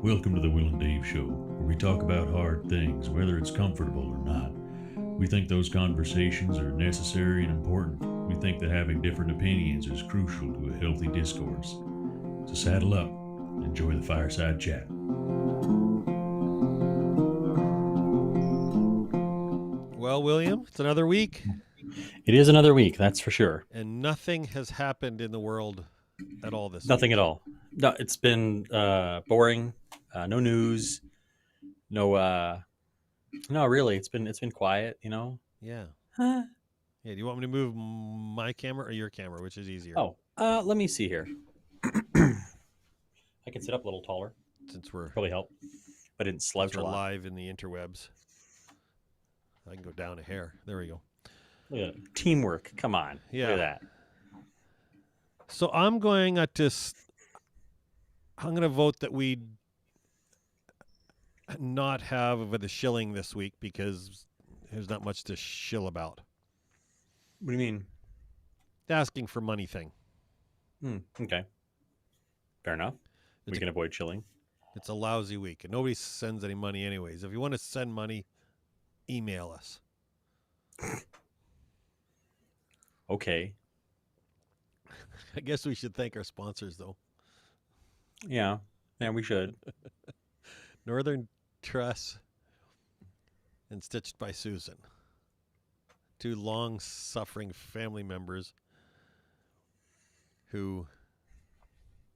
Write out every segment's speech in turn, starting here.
Welcome to the Will and Dave Show, where we talk about hard things, whether it's comfortable or not. We think those conversations are necessary and important. We think that having different opinions is crucial to a healthy discourse. So saddle up, enjoy the fireside chat. Well, William, it's another week. It is another week, that's for sure. And nothing has happened in the world at all this Nothing week. at all. No, it's been boring. No news. No. No, really, it's been quiet. You know. Yeah. Huh? Yeah. Do you want me to move my camera or your camera, which is easier? Oh, let me see here. I can sit up a little taller. Since we're Probably help. But I didn't slouch a lot. live in the interwebs. I can go down a hair. There we go. Look at it. Teamwork. Come on. Yeah. Look at that. So I'm going to. I'm going to vote that we not have the shilling this week because there's not much to shill about. What do you mean? The asking for money thing. Okay. Fair enough. We can avoid chilling. It's a lousy week, and nobody sends any money anyways. If you want to send money, email us. Okay. I guess we should thank our sponsors, though. Yeah. Yeah, we should. Northern Trust and Stitched by Susan. Two long-suffering family members who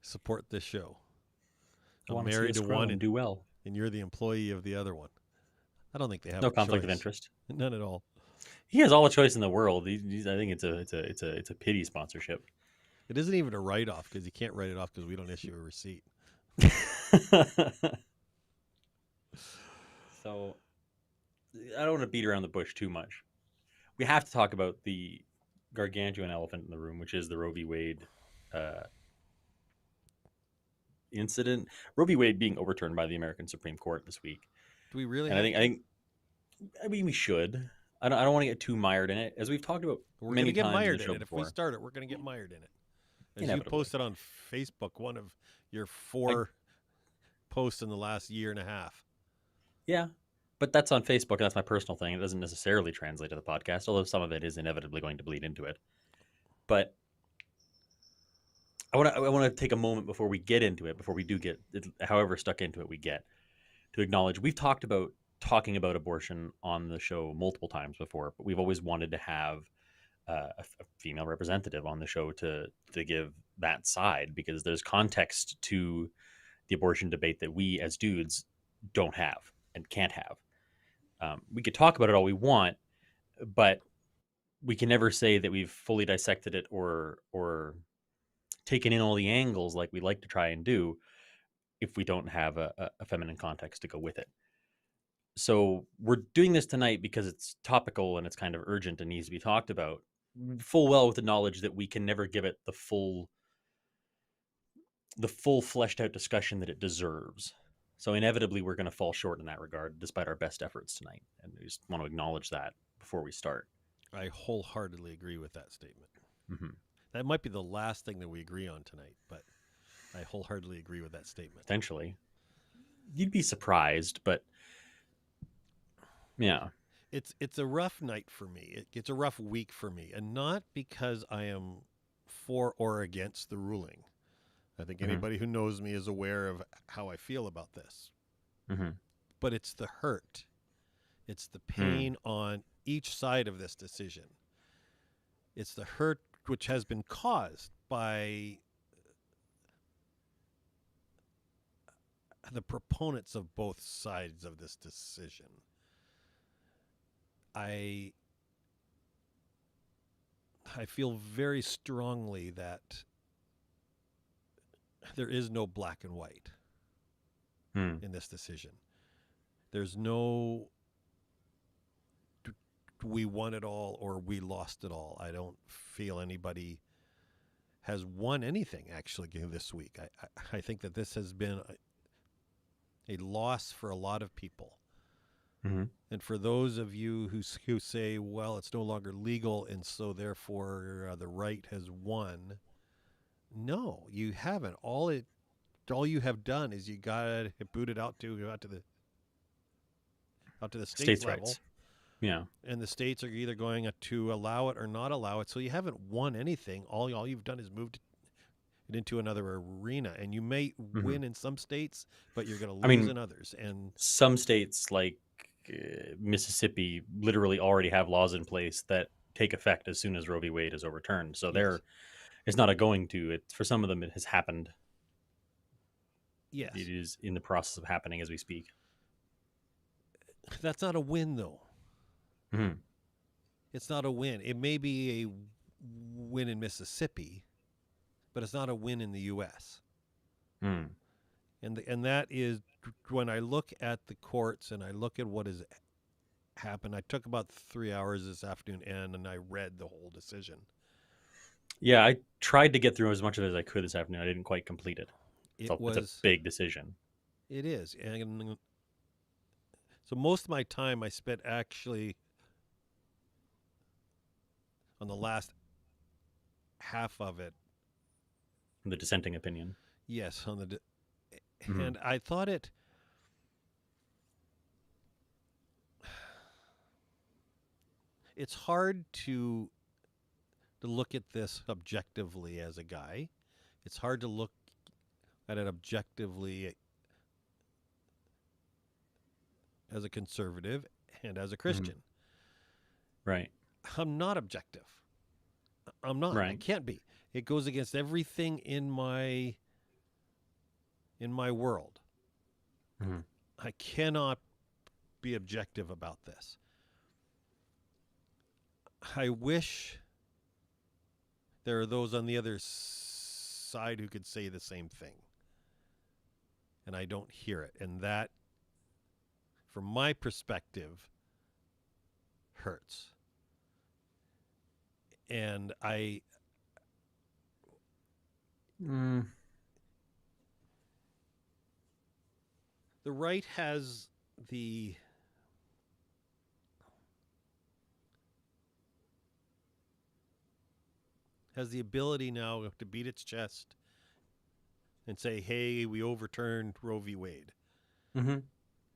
support this show. I'm married to one and do well. and you're the employee of the other one. I don't think they have No a conflict of choice. interest. None at all. He has all the choice in the world. I think it's a pity sponsorship. It isn't even a write-off because you can't write it off because we don't issue a receipt. So I don't want to beat around the bush too much. We have to talk about the gargantuan elephant in the room, which is the Roe v. Wade incident. Roe v. Wade being overturned by the American Supreme Court this week. Do we really? And I mean, we should. I don't want to get too mired in it, as we've talked about We're many going to get times mired in the in show it. before. If we start it, we're going to get mired in it. As you Inevitably. posted on Facebook, one of your 4 posts in the last year and a half. Yeah, but that's on Facebook, and that's my personal thing. It doesn't necessarily translate to the podcast, although some of it is inevitably going to bleed into it. But I want to take a moment before we get into it, before we do get, however stuck into it we get, to acknowledge we've talked about talking about abortion on the show multiple times before, but we've always wanted to have a female representative on the show to give that side, because there's context to the abortion debate that we as dudes don't have and can't have. We could talk about it all we want, but we can never say that we've fully dissected it or taken in all the angles like we like to try and do if we don't have a feminine context to go with it. So we're doing this tonight because it's topical and it's kind of urgent and needs to be talked about, full well with the knowledge that we can never give it the full fleshed out discussion that it deserves. So inevitably we're going to fall short in that regard despite our best efforts tonight, and we just want to acknowledge that before we start. I wholeheartedly agree with that statement. Mm-hmm. That might be the last thing that we agree on tonight, but I wholeheartedly agree with that statement. Potentially. You'd be surprised, but yeah. It's a rough night for me. It's a rough week for me, and not because I am for or against the ruling. I think anybody who knows me is aware of how I feel about this. Mm-hmm. But it's the hurt. It's the pain on each side of this decision. It's the hurt which has been caused by the proponents of both sides of this decision. I feel very strongly that there is no black and white in this decision. There's no we won it all or we lost it all. I don't feel anybody has won anything actually this week. I think that this has been a loss for a lot of people. Mm-hmm. And for those of you who say, well, it's no longer legal and so therefore the right has won. No, you haven't. All you have done is you got it booted out to the states level. Rights. Yeah. And the states are either going to allow it or not allow it. So you haven't won anything. All you've done is moved it into another arena, and you may win in some states, but you're going to lose in others. And some states like Mississippi literally already have laws in place that take effect as soon as Roe v. Wade is overturned. So it's not a going to. For some of them, it has happened. Yes. It is in the process of happening as we speak. That's not a win, though. Mm-hmm. It's not a win. It may be a win in Mississippi, but it's not a win in the U.S. Mm. And that is when I look at the courts and I look at what has happened. I took about 3 hours this afternoon and I read the whole decision. Yeah, I tried to get through as much of it as I could this afternoon. I didn't quite complete it. It It's a was. big decision. It is, and so most of my time I spent actually on the last half of it. The dissenting opinion. Yes, on the, Mm-hmm. and I thought it. It's hard to look at this objectively as a guy. It's hard to look at it objectively as a conservative and as a Mm-hmm. Christian. Right. I'm not objective. I'm not. I Right. can't be. It goes against everything in my world. Mm-hmm. I cannot be objective about this. I wish there are those on the other side who could say the same thing. And I don't hear it. And that, from my perspective, hurts. And Mm. the right has the ability now to beat its chest and say, "Hey, we overturned Roe v. Wade." Mm-hmm.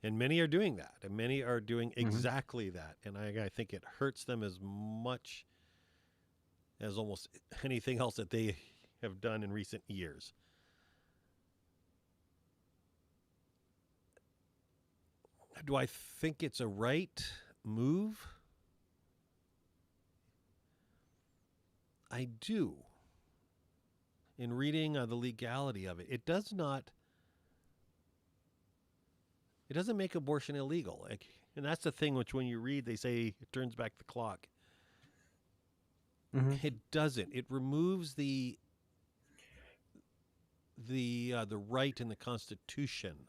And many are doing that, and many are doing Mm-hmm. exactly that. And I think it hurts them as much as almost anything else that they have done in recent years. Do I think it's a right move? I do. In reading the legality of it, it doesn't make abortion illegal. And that's the thing, which when you read, they say it turns back the clock. Mm-hmm. It doesn't. It removes the right in the Constitution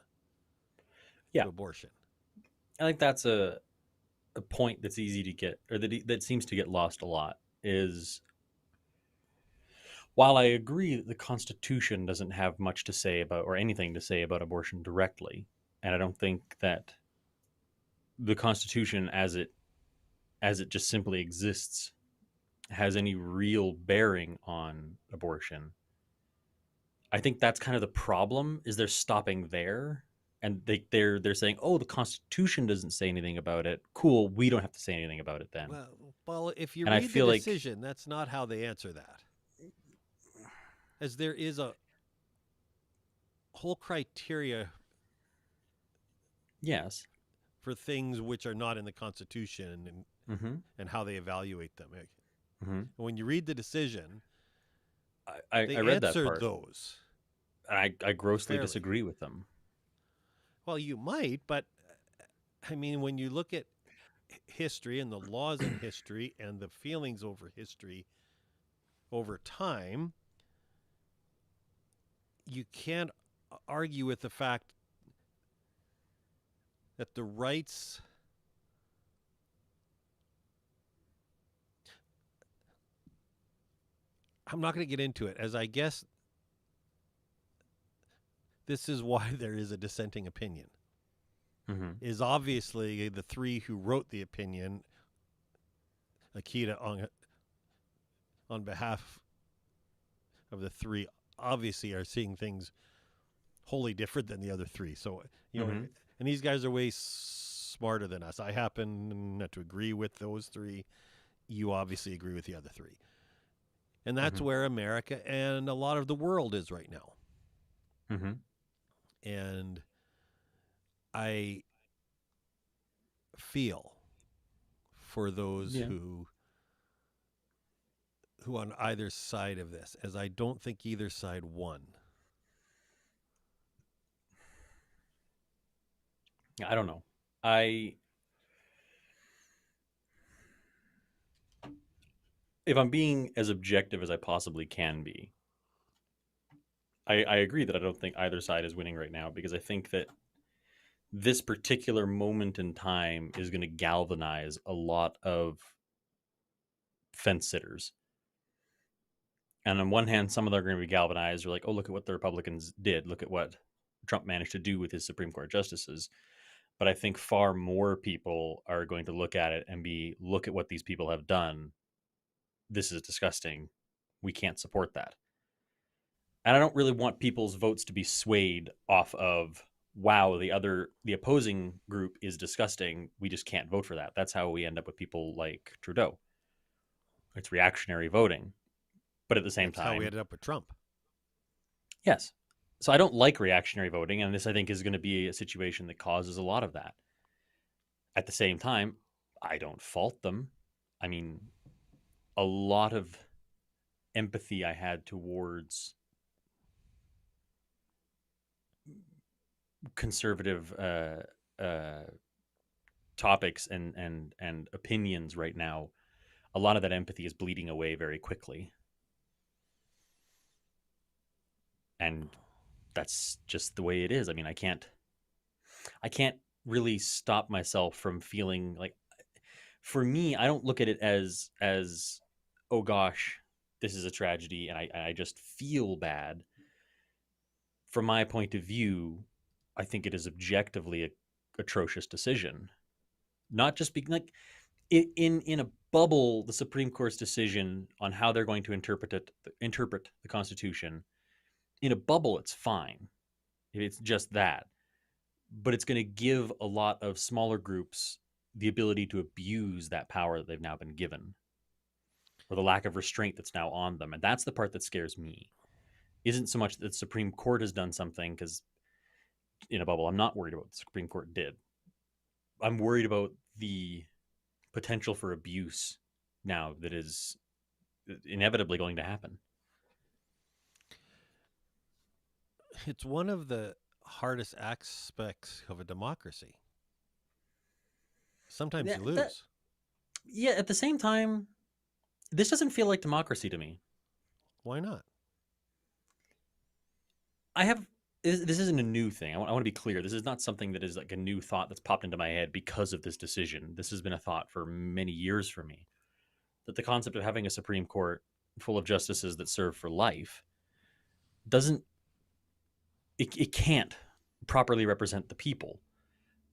Yeah. to abortion. I think that's a point that's easy to get, or that seems to get lost a lot, is while I agree that the Constitution doesn't have much to say about, or anything to say about abortion directly, and I don't think that the Constitution as it just simply exists has any real bearing on abortion. I think that's kind of the problem, is they're stopping there, and they're saying, "Oh, the Constitution doesn't say anything about it. Cool, we don't have to say anything about it then." Well, if you And I read the feel like, decision, that's not how they answer that. As there is a whole criteria yes, for things which are not in the Constitution mm-hmm. and how they evaluate them. Mm-hmm. When you read the decision, I they read that answered part. those. I grossly fairly. disagree with them. Well, you might, but I mean, when you look at history and the laws in history and the feelings over history over time, you can't argue with the fact that the rights I'm not going to get into it, as I guess this is why there is a dissenting opinion. Mm-hmm. Is obviously the three who wrote the opinion, Akita on behalf of the three, obviously are seeing things wholly different than the other three. So, Mm-hmm. and these guys are way smarter than us. I happen not to agree with those three. You obviously agree with the other three. And that's Mm-hmm. where America and a lot of the world is right now. Mm-hmm. And I feel for those Yeah. who on either side of this, as I don't think either side won. I don't know. If I'm being as objective as I possibly can be, I agree that I don't think either side is winning right now, because I think that this particular moment in time is going to galvanize a lot of fence sitters And on one hand, some of them are going to be galvanized. They're like, oh, look at what the Republicans did. Look at what Trump managed to do with his Supreme Court justices. But I think far more people are going to look at it and be, look at what these people have done. This is disgusting. We can't support that. And I don't really want people's votes to be swayed off of, wow, the opposing group is disgusting. We just can't vote for that. That's how we end up with people like Trudeau. It's reactionary voting. But at the same That's how we time, ended up with Trump. yes. So I don't like reactionary voting, and this I think is going to be a situation that causes a lot of that. At the same time, I don't fault them. I mean, a lot of empathy I had towards conservative topics and opinions right now, a lot of that empathy is bleeding away very quickly. And that's just the way it is. I mean, I can't really stop myself from feeling like, for me, I don't look at it as oh gosh, this is a tragedy and I just feel bad. From my point of view, I think it is objectively a atrocious decision. Not just being like, in a bubble, the Supreme Court's decision on how they're going to interpret the Constitution, in a bubble, it's fine. It's just that. But it's going to give a lot of smaller groups the ability to abuse that power that they've now been given, or the lack of restraint that's now on them. And that's the part that scares me. Isn't so much that the Supreme Court has done something, because in a bubble, I'm not worried about what the Supreme Court did. I'm worried about the potential for abuse now that is inevitably going to happen. It's one of the hardest aspects of a democracy. Sometimes you lose. Yeah, at the same time, this doesn't feel like democracy to me. Why not? This isn't a new thing. I want to be clear. This is not something that is like a new thought that's popped into my head because of this decision. This has been a thought for many years for me, that the concept of having a Supreme Court full of justices that serve for life it can't properly represent the people.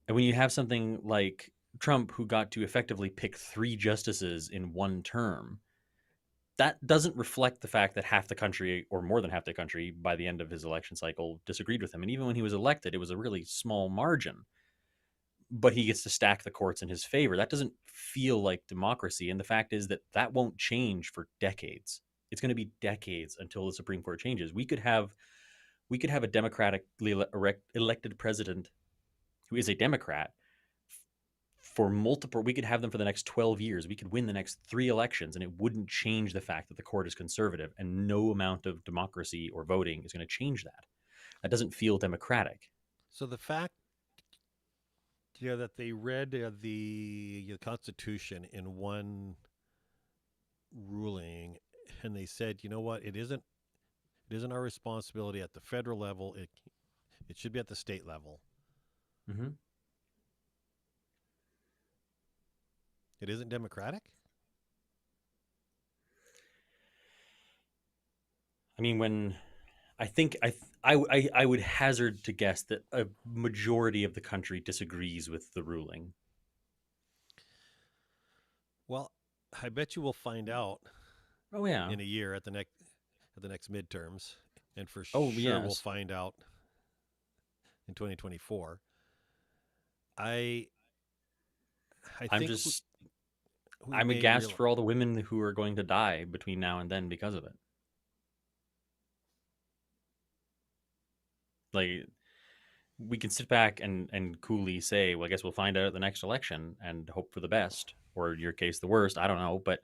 And when you have something like Trump, who got to effectively pick 3 justices in one term, that doesn't reflect the fact that half the country, or more than half the country, by the end of his election cycle, disagreed with him. And even when he was elected, it was a really small margin. But he gets to stack the courts in his favor. That doesn't feel like democracy. And the fact is that that won't change for decades. It's going to be decades until the Supreme Court changes. We could have a democratically elected president who is a Democrat for multiple. We could have them for the next 12 years. We could win the next 3 elections, and it wouldn't change the fact that the court is conservative, and no amount of democracy or voting is going to change that. That doesn't feel democratic. So the fact, that they read the Constitution in one ruling, and they said, you know what, it isn't our responsibility at the federal level. It should be at the state level. Mm-hmm. It isn't democratic? I mean, when I think I would hazard to guess that a majority of the country disagrees with the ruling. Well, I bet you we'll find out Oh yeah. in a year at the next midterms, and for Oh, sure we'll yes. find out in 2024. I I'm think just we I'm may aghast for all the women who are going to die between now and then because of it. Like, we can sit back and coolly say, well, I guess we'll find out at the next election and hope for the best, or in your case, the worst. I don't know, but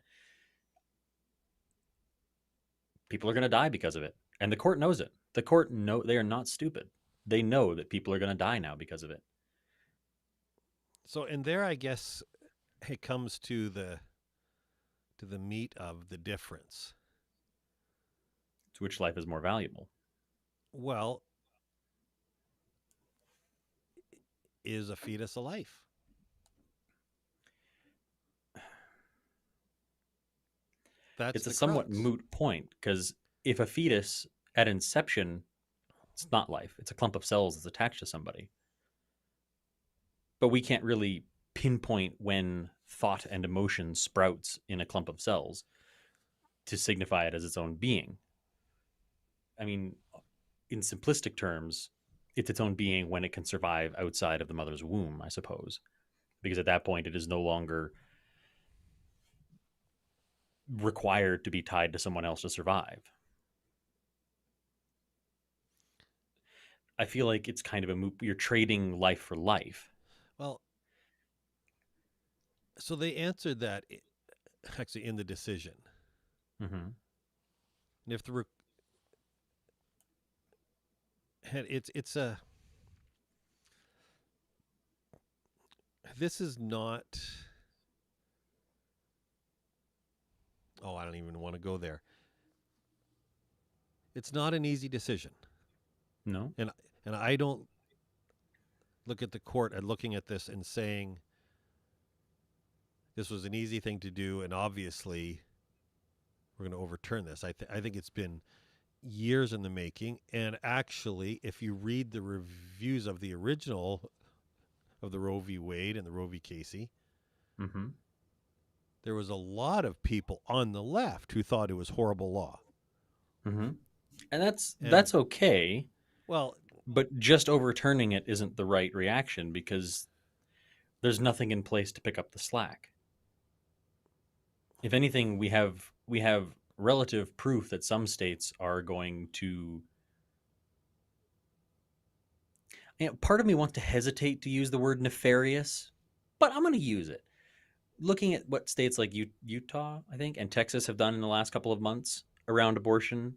people are going to die because of it, and the court knows it. The court they are not stupid. They know that people are going to die now because of it. So, and there, I guess, it comes to the meat of the difference. To which life is more valuable? Well, is a fetus a life? It's a somewhat moot point, because if a fetus at inception, it's not life. It's a clump of cells that's attached to somebody. But we can't really pinpoint when thought and emotion sprouts in a clump of cells to signify it as its own being. I mean, in simplistic terms, it's its own being when it can survive outside of the mother's womb, I suppose. Because at that point, it is no longer required to be tied to someone else to survive. I feel like it's kind of you're trading life for life. Well, so they answered that actually in the decision. Mm-hmm. And if the it's a this is not. Oh, I don't even want to go there. It's not an easy decision. No. And I don't look at the court and looking at this and saying this was an easy thing to do, and obviously we're going to overturn this. I think it's been years in the making, and actually, if you read the reviews of the original of the Roe v. Wade and the Roe v. Casey, Mm-hmm. there was a lot of people on the left who thought it was horrible law. Mm-hmm. And that's okay. Well, but just overturning it isn't the right reaction because there's nothing in place to pick up the slack. If anything, we have relative proof that some states are going to. Part of me wants to hesitate to use the word nefarious, but I'm going to use it. Looking at what states like Utah, I think, and Texas have done in the last couple of months around abortion,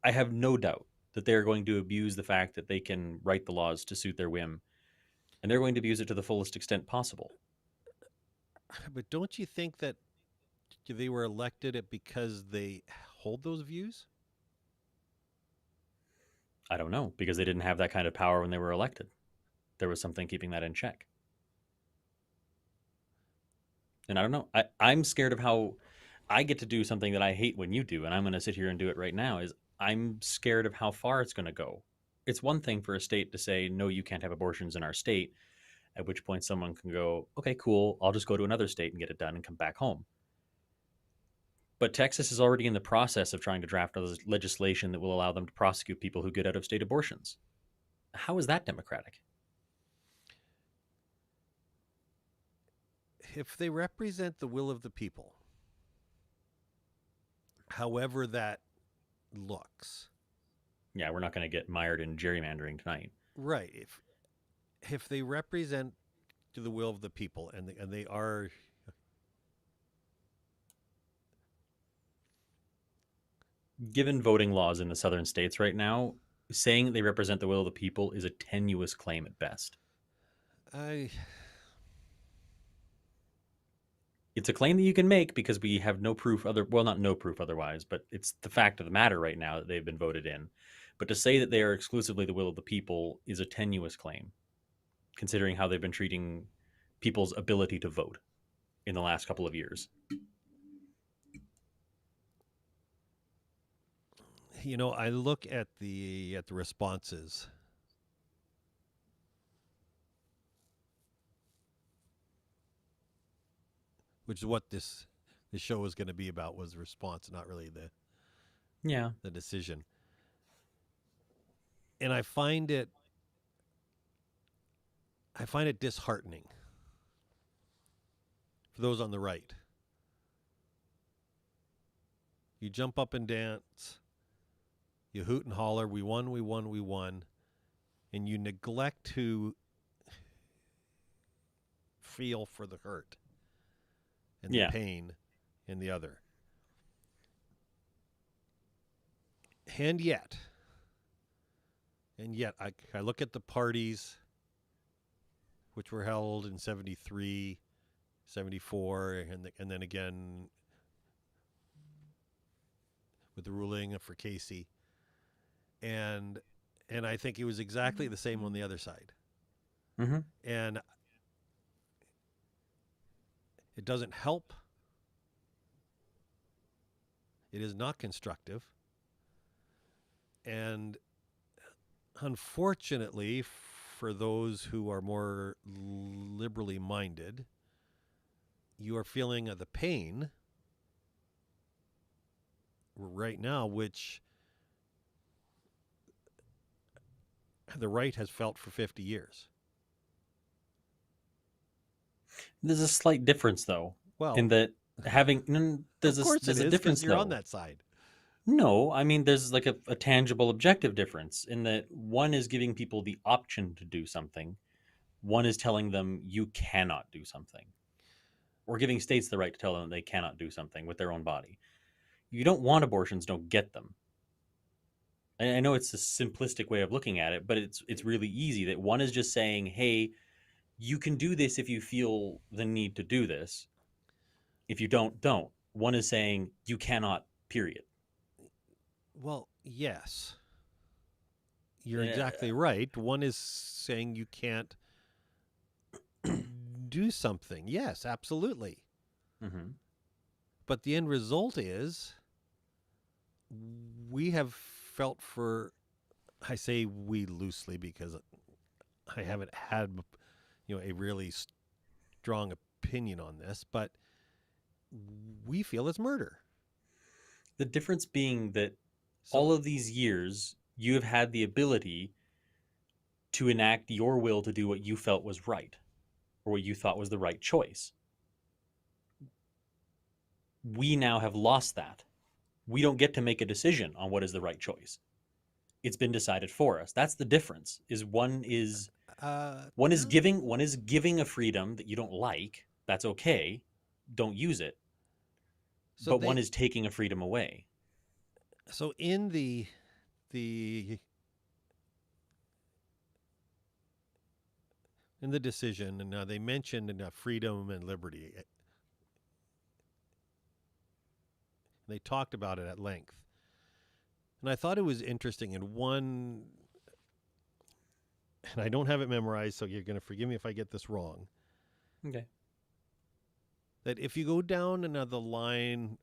I have no doubt that they are going to abuse the fact that they can write the laws to suit their whim, and they're going to abuse it to the fullest extent possible. But don't you think that they were elected because they hold those views? I don't know, because they didn't have that kind of power when they were elected. There was something keeping that in check. And I don't know. I'm scared of how I get to do something that I hate when you do, and I'm going to sit here and do it right now, is I'm scared of how far it's going to go. It's one thing for a state to say, no, you can't have abortions in our state, at which point someone can go, okay, cool, I'll just go to another state and get it done and come back home. But Texas is already in the process of trying to draft legislation that will allow them to prosecute people who get out-of-state abortions. How is that democratic? If they represent the will of the people, however that looks. Yeah, we're not going to get mired in gerrymandering tonight. Right. If they represent the will of the people and they are given voting laws in the southern states right now, saying that they represent the will of the people is a tenuous claim at best. It's a claim that you can make because we have no proof not no proof otherwise, but it's the fact of the matter right now that they've been voted in. But to say that they are exclusively the will of the people is a tenuous claim, considering how they've been treating people's ability to vote in the last couple of years. I look at the responses. Which is what this show is going to be about, was the response, not really the decision. And I find it disheartening for those on the right. You jump up and dance, you hoot and holler, we won, we won, we won, and you neglect to feel for the hurt and the pain in the other. And yet, I look at the parties which were held in 73, 74, and then again with the ruling for Casey. And I think it was exactly the same on the other side. Mm-hmm. And it doesn't help. It is not constructive. And unfortunately, for those who are more liberally minded, you are feeling the pain right now, which the right has felt for 50 years. There's a slight difference, though, Well, in that there's of course there's it a is, difference, because you're though. on that side. No, I mean, there's like a tangible objective difference in that one is giving people the option to do something, one is telling them you cannot do something, or giving states the right to tell them they cannot do something with their own body. You don't want abortions, don't get them. And I know it's a simplistic way of looking at it, but it's really easy that one is just saying, hey, you can do this if you feel the need to do this. If you don't. One is saying you cannot, period. Well, yes. You're Yeah. exactly right. One is saying you can't do something. Yes, absolutely. Mm-hmm. But the end result is we have felt for, I say we loosely because I haven't had a really strong opinion on this, but we feel it's murder. The difference being that all of these years, you have had the ability to enact your will to do what you felt was right or what you thought was the right choice. We now have lost that. We don't get to make a decision on what is the right choice. It's been decided for us. That's the difference. One is giving a freedom that you don't like. That's okay. Don't use it. But one is taking a freedom away. So in the decision, and they mentioned freedom and liberty. They talked about it at length. And I thought it was interesting in one, and I don't have it memorized, so you're going to forgive me if I get this wrong. Okay. That if you go down another line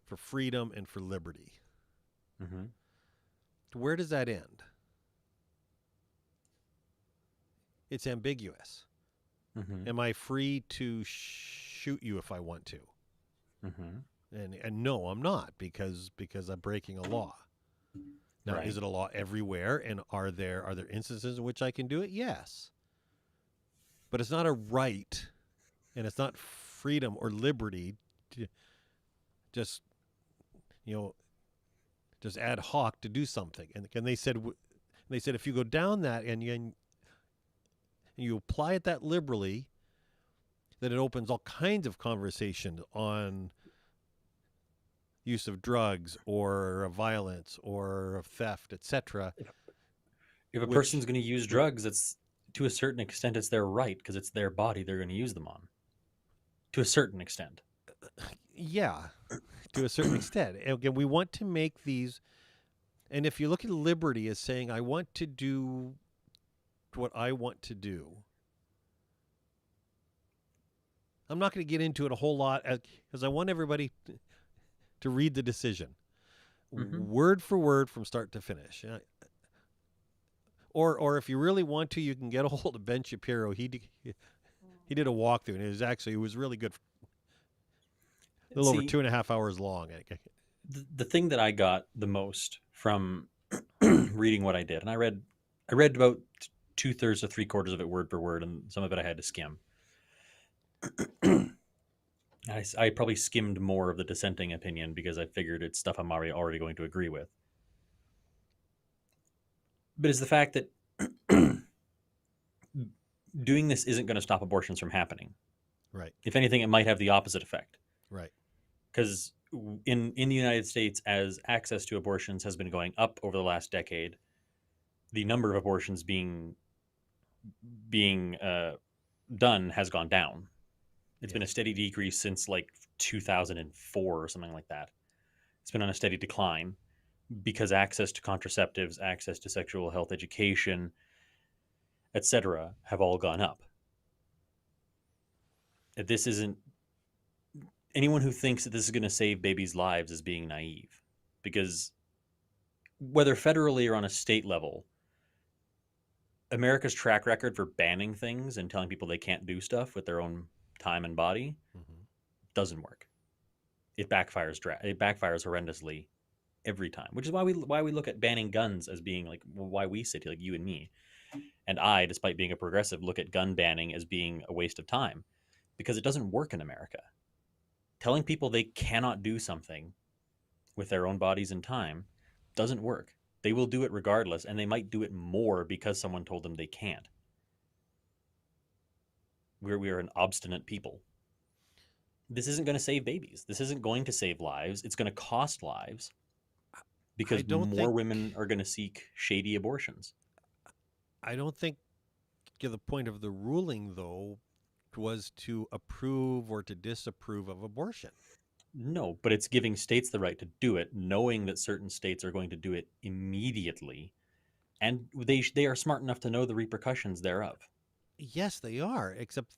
for freedom and for liberty, Mm-hmm. where does that end? It's ambiguous. Mm-hmm. Am I free to shoot you if I want to? Mm-hmm. And no, I'm not, because I'm breaking a law. Now, Right. Is it a law everywhere? And are there instances in which I can do it? Yes. But it's not a right, and it's not freedom or liberty to just ad hoc to do something. And they said if you go down that and you apply it that liberally, that it opens all kinds of conversations on use of drugs or violence or theft, etc. If a person's going to use drugs, it's to a certain extent it's their right because it's their body they're going to use them on. To a certain extent. Yeah, to a certain extent. And again, we want to make these, and if you look at liberty as saying, I want to do what I want to do, I'm not going to get into it a whole lot because I want everybody to read the decision, word for word from start to finish. Or if you really want to, you can get a hold of Ben Shapiro. He did a walkthrough, and it was really good. A little over 2.5 hours long. The thing that I got the most from reading what I did, and I read about 2/3 to 3/4 of it word for word, and some of it I had to skim. I probably skimmed more of the dissenting opinion because I figured it's stuff I'm already going to agree with. But it's the fact that doing this isn't going to stop abortions from happening. Right. If anything, it might have the opposite effect. Right. Because in the United States, as access to abortions has been going up over the last decade, the number of abortions being done has gone down. It's been a steady decrease since like 2004 or something like that. It's been on a steady decline because access to contraceptives, access to sexual health education, etc., have all gone up. This isn't anyone who thinks that this is going to save babies' lives is being naive, because whether federally or on a state level, America's track record for banning things and telling people they can't do stuff with their own time and body Mhm. doesn't work. It backfires. It backfires horrendously every time, which is why we look at banning guns as being like, well, why we sit here, like you and me and I, despite being a progressive, look at gun banning as being a waste of time, because it doesn't work in America. Telling people they cannot do something with their own bodies and time doesn't work. They will do it regardless, and they might do it more because someone told them they can't. We are an obstinate people. This isn't going to save babies. This isn't going to save lives. It's going to cost lives I because don't more think women are going to seek shady abortions. I don't think the point of the ruling though was to approve or to disapprove of abortion. No, but it's giving states the right to do it, knowing that certain states are going to do it immediately, and they are smart enough to know the repercussions thereof. Yes, they are, except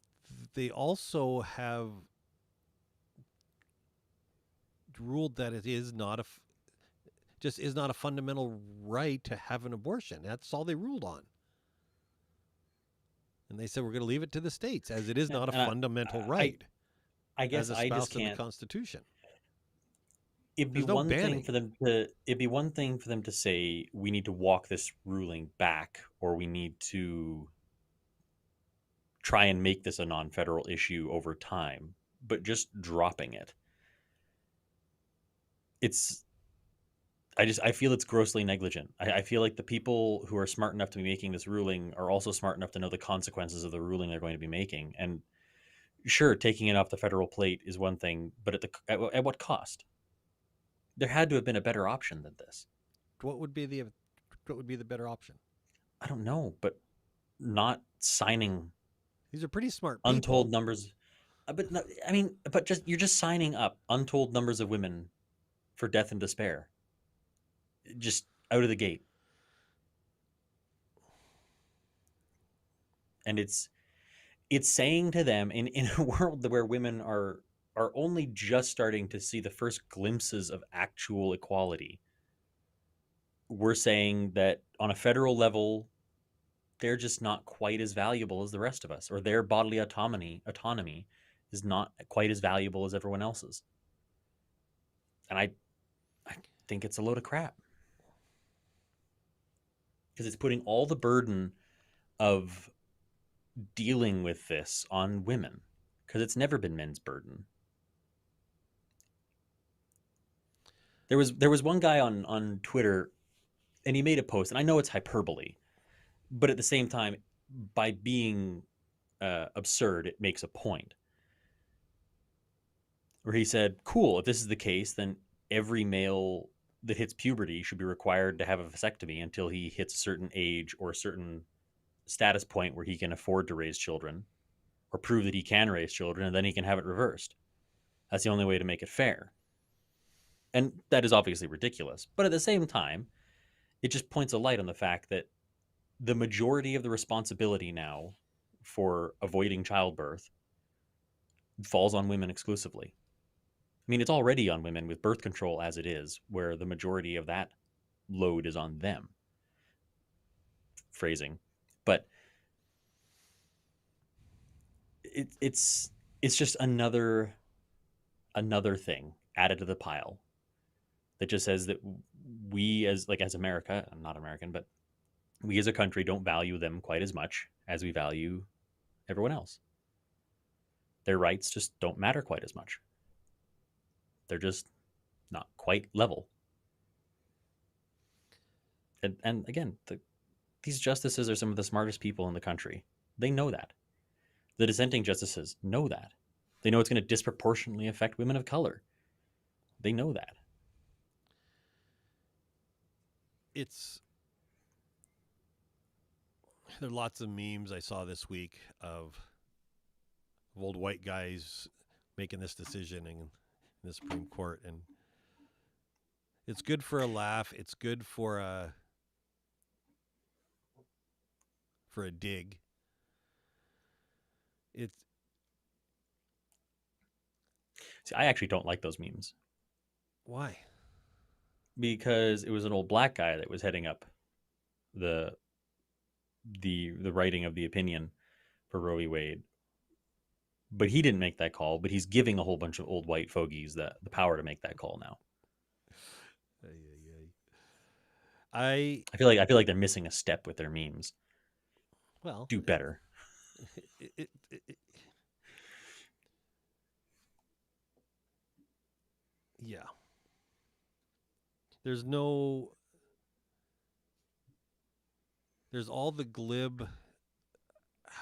they also have ruled that it is not just is not a fundamental right to have an abortion. That's all they ruled on. And they said we're going to leave it to the states as it is not a And fundamental I, right I as guess I just espoused in the can't. Constitution. It'd be There's no one thing banning. for them to. It'd be one thing for them to say we need to walk this ruling back, or we need to try and make this a non-federal issue over time. But just dropping it, it's I feel it's grossly negligent. I feel like the people who are smart enough to be making this ruling are also smart enough to know the consequences of the ruling they're going to be making. And sure, taking it off the federal plate is one thing, but at what cost? There had to have been a better option than this. What would be the better option? I don't know, but not signing These are pretty smart untold people. numbers. But no, I mean, but just you're just signing up untold numbers of women for death and despair, just out of the gate. And it's saying to them in a world where women are only just starting to see the first glimpses of actual equality. We're saying that on a federal level, they're just not quite as valuable as the rest of us, or their bodily autonomy is not quite as valuable as everyone else's. And I think it's a load of crap, because it's putting all the burden of dealing with this on women, because it's never been men's burden. There was one guy on Twitter, and he made a post, and I know it's hyperbole, but at the same time, by being absurd, it makes a point. Where he said, "Cool, if this is the case, then every male that hits puberty should be required to have a vasectomy until he hits a certain age or a certain status point where he can afford to raise children, or prove that he can raise children, and then he can have it reversed. That's the only way to make it fair." And that is obviously ridiculous. But at the same time, it just points a light on the fact that the majority of the responsibility now for avoiding childbirth falls on women exclusively. I mean, it's already on women with birth control as it is, where the majority of that load is on them. Phrasing. But it's just another thing added to the pile that just says that we as America, I'm not American, but we as a country don't value them quite as much as we value everyone else. Their rights just don't matter quite as much. They're just not quite level. And again, these justices are some of the smartest people in the country. They know that. The dissenting justices know that. They know it's going to disproportionately affect women of color. They know that. It's There are lots of memes I saw this week of old white guys making this decision in the Supreme Court, and it's good for a laugh. It's good for a dig. It's See, I actually don't like those memes Why? because it was an old black guy that was heading up the the writing of the opinion for Roe v. Wade. But he didn't make that call, but he's giving a whole bunch of old white fogies the power to make that call now. Ay, ay, ay. I I feel like they're missing a step with their memes. well, Do better. it, yeah. There's no. There's all the glib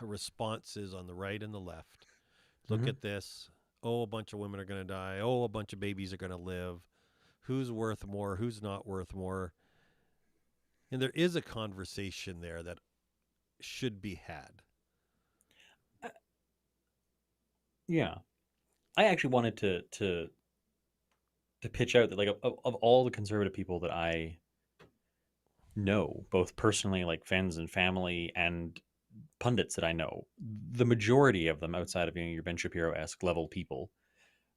responses on the right and the left. Look Mm-hmm. at this. Oh, a bunch of women are going to die. Oh, a bunch of babies are going to live. Who's worth more? Who's not worth more? And there is a conversation there that should be had. Yeah, I actually wanted to pitch out that like of all the conservative people that I know, both personally, like friends and family, and pundits that I know, the majority of them, outside of your Ben Shapiro-esque level people,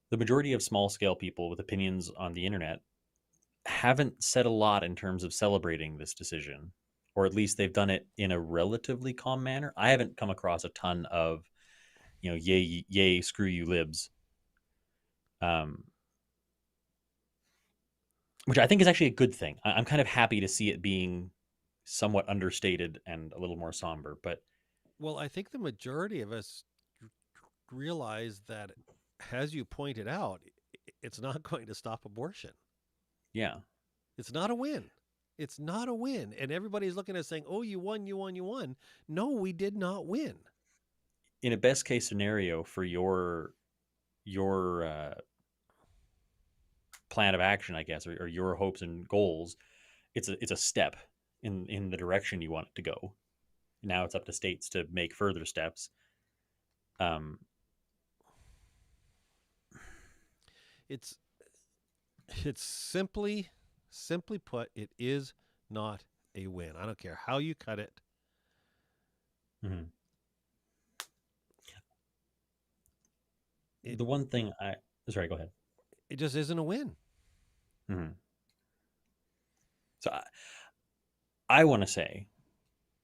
the majority of small scale people with opinions on the internet haven't said a lot in terms of celebrating this decision, or at least they've done it in a relatively calm manner. I haven't come across a ton of, yay, yay, screw you libs, um, which I think is actually a good thing. I'm kind of happy to see it being somewhat understated and a little more somber. But Well, I think the majority of us realize that, as you pointed out, it's not going to stop abortion. yeah, It's not a win. It's not a win. And everybody's looking at us saying, oh, you won, you won, you won. No, we did not win. in a best case scenario for your plan of action, I guess, or your hopes and goals, it's a step in the direction you want it to go. Now it's up to states to make further steps. Um, It's it's simply put, it is not a win. I don't care how you cut it. mhm. It The one thing I sorry, go ahead. it just isn't a win. Mhm. So I want to say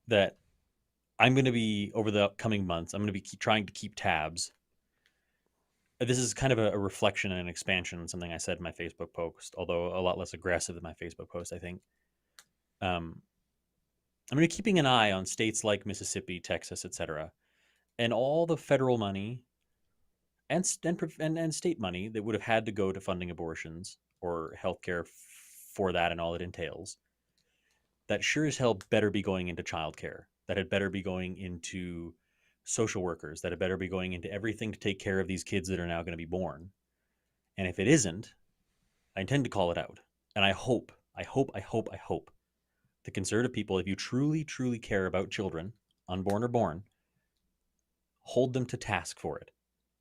that I'm going to be over the upcoming months. I'm going to be trying to keep tabs. This is kind of a reflection and an expansion on something I said in my Facebook post, although a lot less aggressive than my Facebook post, I think. Um, I'm going to be keeping an eye on states like Mississippi, Texas, etc., and all the federal money and state money that would have had to go to funding abortions or healthcare for that and all it entails. That sure as hell better be going into childcare. That had better be going into social workers. That had better be going into everything to take care of these kids that are now going to be born. And if it isn't, I intend to call it out. And I hope the conservative people, if you truly, truly care about children, unborn or born, hold them to task for it.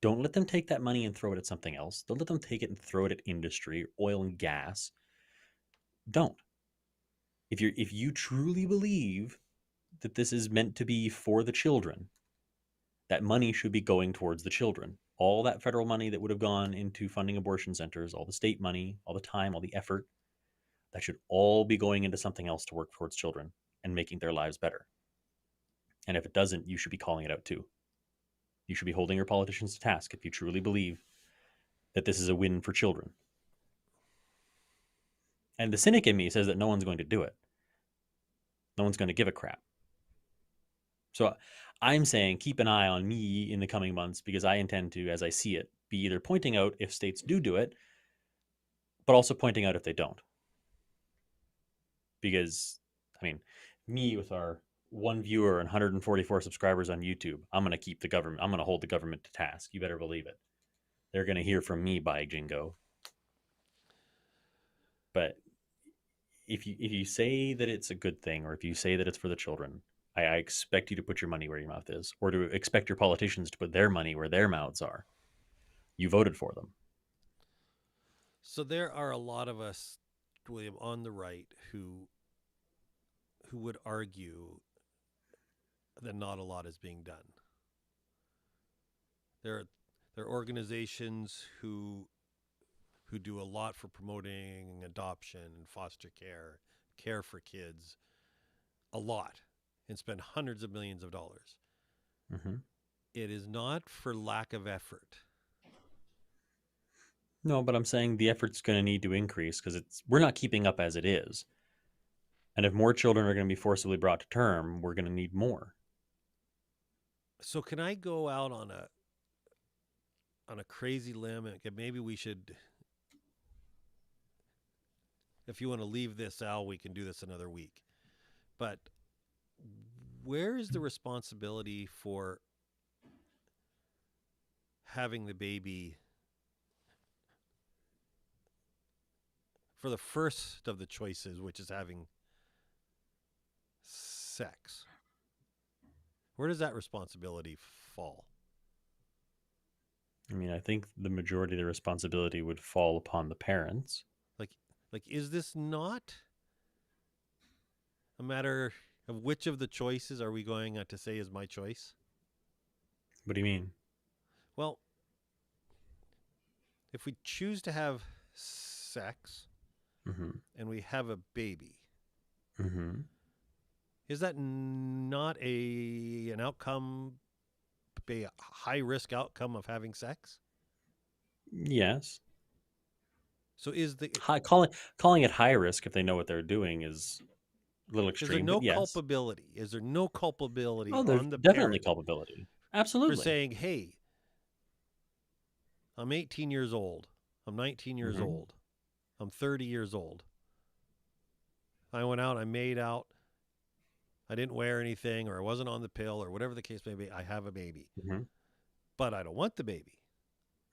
Don't let them take that money and throw it at something else. Don't let them take it and throw it at industry, oil and gas. Don't. If you truly believe that this is meant to be for the children, that money should be going towards the children. All that federal money that would have gone into funding abortion centers, all the state money, all the time, all the effort, that should all be going into something else to work towards children and making their lives better. And if it doesn't, you should be calling it out too. You should be holding your politicians to task if you truly believe that this is a win for children. And the cynic in me says that no one's going to do it. No one's going to give a crap. So I'm saying keep an eye on me in the coming months because I intend to, as I see it, be either pointing out if states do it, but also pointing out if they don't. Because, I mean, me with our one viewer and 144 subscribers on YouTube, I'm going to keep the government, I'm going to hold the government to task. You better believe it. They're going to hear from me by Jingo. But if you say that it's a good thing or if you say that it's for the children, I expect you to put your money where your mouth is or to expect your politicians to put their money where their mouths are. You voted for them. So there are a lot of us, William, on the right who would argue that not a lot is being done. There There are organizations who do a lot for promoting adoption and foster care for kids, a lot, and spend hundreds of millions of dollars. Mm-hmm. It is not for lack of effort. No, but I'm saying the effort's going to need to increase because we're not keeping up as it is. And if more children are going to be forcibly brought to term, we're going to need more. So can I go out on a crazy limb, and maybe we should, if you want to leave this out, we can do this another week. But where is the responsibility for having the baby for the first of the choices, which is having sex? Where does that responsibility fall? I mean, I think the majority of the responsibility would fall upon the parents. Like, is this not a matter of which of the choices are we going to say is my choice? What do you mean? Well, if we choose to have sex Mm-hmm. and we have a baby, Mm-hmm. is that not an outcome, a high risk outcome of having sex? Yes. So is the Calling it high risk if they know what they're doing is a little is there extreme, no but yes. culpability? Is there no culpability Oh, there's on the definitely parent culpability. for Absolutely. saying, "Hey, I'm 18 years old. I'm 19 years Mm-hmm. old. I'm 30 years old. I went out, I made out, I didn't wear anything, or I wasn't on the pill, or whatever the case may be. I have a baby, Mm-hmm. but I don't want the baby.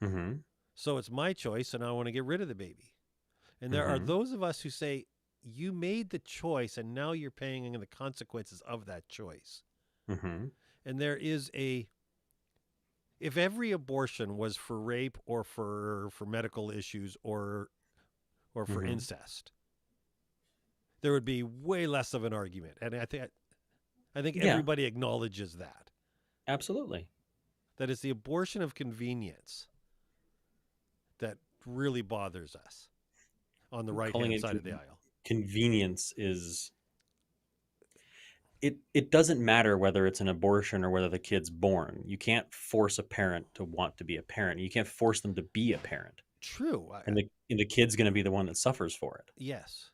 Mm-hmm. So it's my choice, and I want to get rid of the baby." And there are Mm-hmm. those of us who say, you made the choice, and now you're paying the consequences of that choice. Mm-hmm. And there is if every abortion was for rape or for medical issues or for Mm-hmm. incest, there would be way less of an argument. And I think Yeah. everybody acknowledges that. Absolutely. That it's the abortion of convenience that really bothers us on the right Calling hand it side of the aisle. convenience is it doesn't matter whether it's an abortion or whether the kid's born. You can't force a parent to want to be a parent. You can't force them to be a parent. True. And the kid's going to be the one that suffers for it. Yes.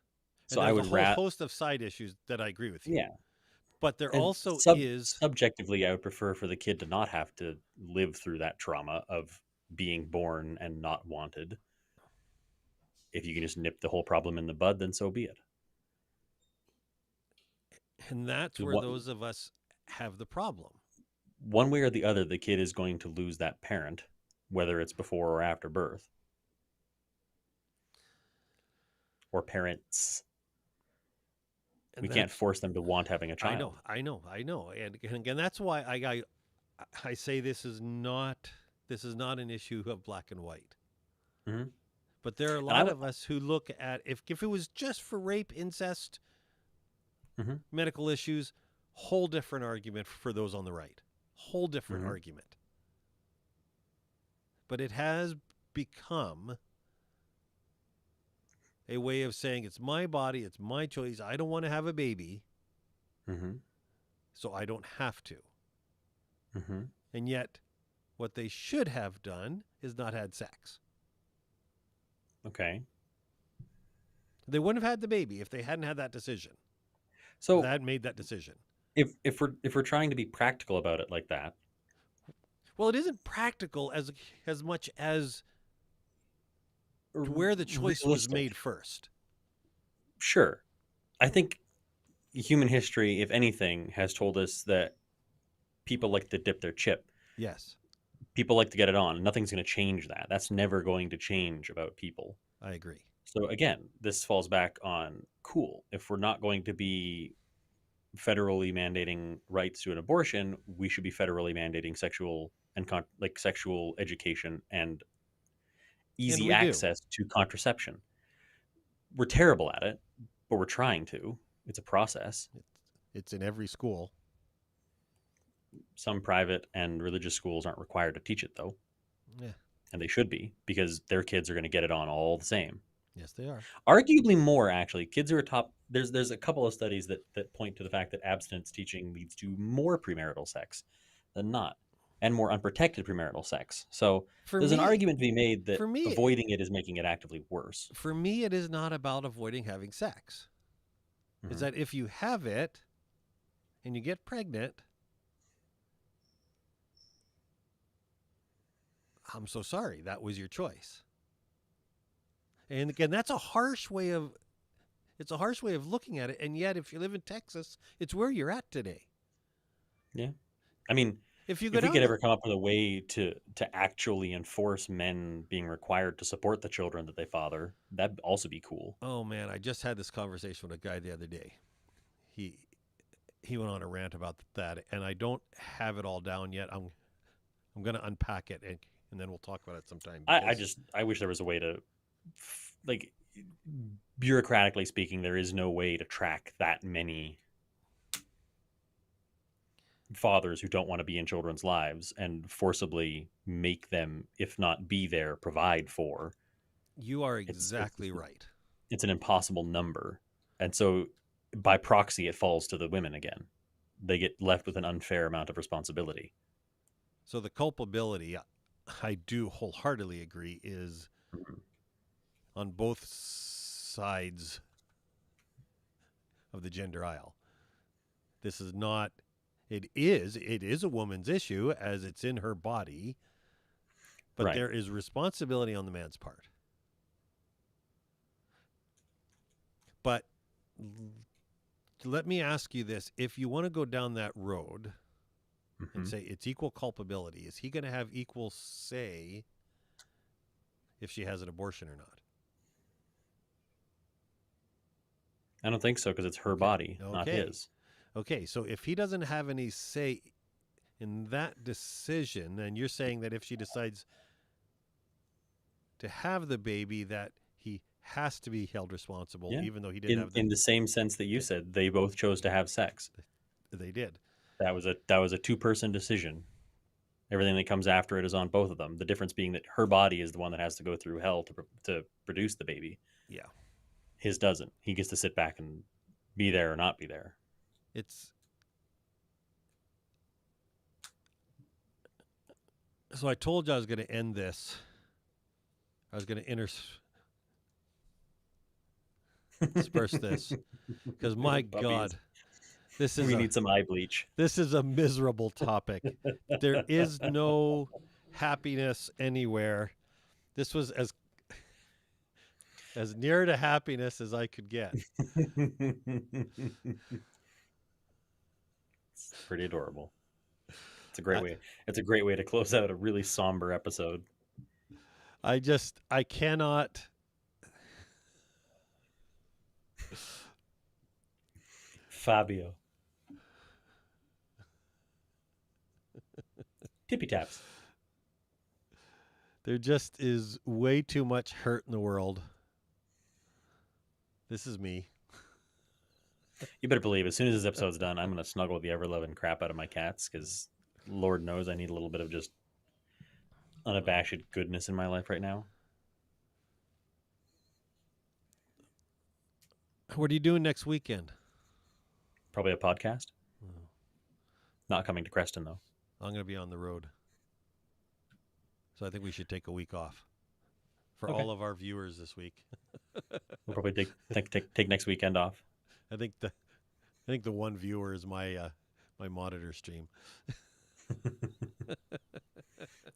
So And I there's would a whole host of side issues that I agree with you. yeah. But there And also is subjectively, I would prefer for the kid to not have to live through that trauma of being born and not wanted. If you can just nip the whole problem in the bud, then so be it. and that's where those of us have the problem. One way or the other, the kid is going to lose that parent, whether it's before or after birth. Or parents. And we can't force them to want having a child. I know. And again, that's why I say this is not an issue of black and white. Mm-hmm. But there are a lot of us who look at if it was just for rape, incest, mm-hmm. medical issues, whole different argument for those on the right. Whole different mm-hmm. argument. But it has become a way of saying it's my body, it's my choice. I don't want to have a baby, mm-hmm. so I don't have to. Mm-hmm. And yet, what they should have done is not had sex. Okay. They wouldn't have had the baby if they hadn't had that decision. So they hadn't made that decision. If we're trying to be practical about it like that, well, it isn't practical as much as where the choice was made first. Sure. I think human history, if anything, has told us that people like to dip their chip. Yes. People like to get it on. Nothing's going to change that. That's never going to change about people. I agree. So again, this falls back on cool. If we're not going to be federally mandating rights to an abortion, we should be federally mandating sexual and sexual education and easy access to contraception. We're terrible at it, but we're trying to. It's a process. It's in every school. Some private and religious schools aren't required to teach it, though. Yeah. And they should be, because their kids are going to get it on all the same. Yes, they are. Arguably more, actually. Kids who are top. There's a couple of studies that point to the fact that abstinence teaching leads to more premarital sex than not, and more unprotected premarital sex. So For there's an me, argument to be made that for me, avoiding it is making it actively worse. for me, it is not about avoiding having sex. It's Mhm. that if you have it and you get pregnant, I'm so sorry. That was your choice. And again, that's a harsh way of it's a harsh way of looking at it. And yet, if you live in Texas, it's where you're at today. Yeah, I mean, If you go if we down could to ever come up with a way to actually enforce men being required to support the children that they father, that'd also be cool. oh man, I just had this conversation with a guy the other day. He he went on a rant about that, and I don't have it all down yet. I'm going to unpack it, and then we'll talk about it sometime. I wish there was a way to, like, bureaucratically speaking, there is no way to track that many fathers who don't want to be in children's lives and forcibly make them, if not be there, provide for. You are It's exactly right. it's an impossible number, and so by proxy, it falls to the women again. They get left with an unfair amount of responsibility. So the culpability, I do wholeheartedly agree, is Mhm. on both sides of the gender aisle. This is not. It is a woman's issue as it's in her body, but Right. there is responsibility on the man's part. But let me ask you this: if you want to go down that road and Mhm. say it's equal culpability, is he going to have equal say if she has an abortion or not? I don't think so, because it's her Okay. body, not Okay. his. Okay. So if he doesn't have any say in that decision, then you're saying that if she decides to have the baby, that he has to be held responsible, Yeah. even though he didn't In have in the same sense that you Okay. said, they both chose to have sex. They did. That was a two-person decision. Everything that comes after it is on both of them. The difference being that her body is the one that has to go through hell to produce the baby. Yeah. His doesn't. He gets to sit back and be there or not be there. It's so I told you I was going to end this. I was going to intersperse this because my Puppies. God, this is We a need some eye bleach. this is a miserable topic. There is no happiness anywhere. This was as near to happiness as I could get. It's pretty adorable. It's a great way. It's a great way to close out a really somber episode. I cannot. Fabio. Tippy taps. There just is way too much hurt in the world. This is me. You better believe as soon as this episode's done, I'm going to snuggle the ever loving crap out of my cats, because Lord knows I need a little bit of just unabashed goodness in my life right now. What are you doing next weekend? Probably a podcast. Not coming to Creston, though. I'm going to be on the road. So I think we should take a week off for Okay. all of our viewers this week. We'll probably take next weekend off. I think the one viewer is my my monitor stream.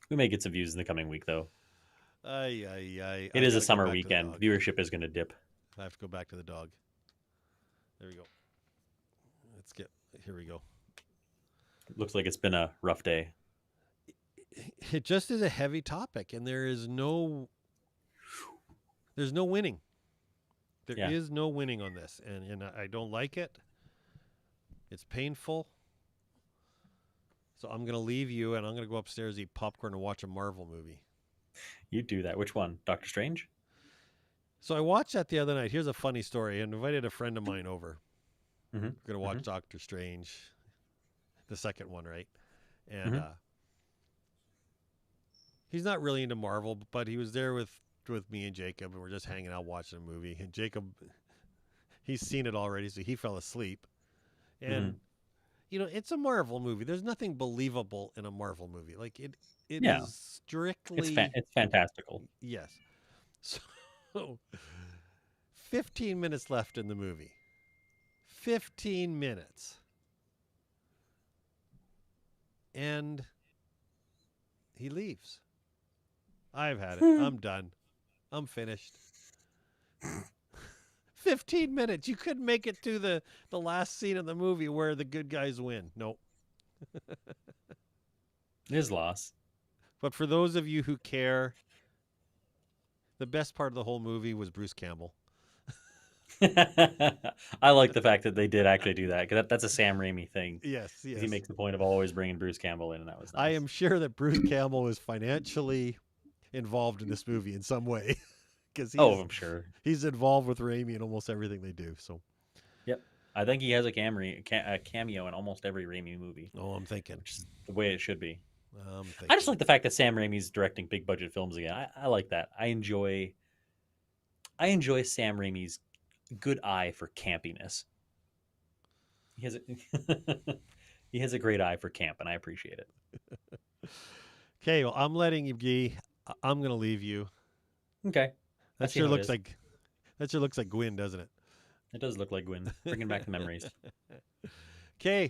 We may get some views in the coming week, though. It It is a summer weekend. Viewership is going to dip. I have to go back to the dog. There we go. Here we go. Looks like it's been a rough day. It just is a heavy topic, and there's no winning. There is no winning on this, and I don't like it. It's painful. So I'm going to leave you, and I'm going to go upstairs, eat popcorn, and watch a Marvel movie. You do that. Which one? Doctor Strange? So I watched that the other night. Here's a funny story. I invited a friend of mine over. Mm-hmm. We're going to watch Doctor Strange, the second one, right? And He's not really into Marvel, but he was there with me and Jacob, and we're just hanging out watching a movie. And Jacob, he's seen it already, so he fell asleep. And it's a Marvel movie. There's nothing believable in a Marvel movie. Like it Yeah. is strictly It's fantastical. yes. So 15 minutes left in the movie. 15 minutes. And he leaves. I've had it. I'm done. I'm finished. 15 minutes. You couldn't make it to the last scene of the movie where the good guys win. Nope. His loss. But for those of you who care, the best part of the whole movie was Bruce Campbell. I like the fact that they did actually do that, because that's a Sam Raimi thing. Yes. He makes the point of always bringing Bruce Campbell in, and that was nice. I am sure that Bruce Campbell is financially involved in this movie in some way. I'm sure. He's involved with Raimi in almost everything they do. So, yep. I think he has a cameo in almost every Raimi movie. Oh, I'm thinking. Which is the way it should be. I just like the fact that Sam Raimi's directing big budget films again. I like that. I enjoy Sam Raimi's good eye for campiness. He has a great eye for camp, and I appreciate it. Okay, well, I'm letting you be. I'm going to leave you. Okay. That sure looks like Gwyn, doesn't it? It does look like Gwyn, bringing back the memories. Okay.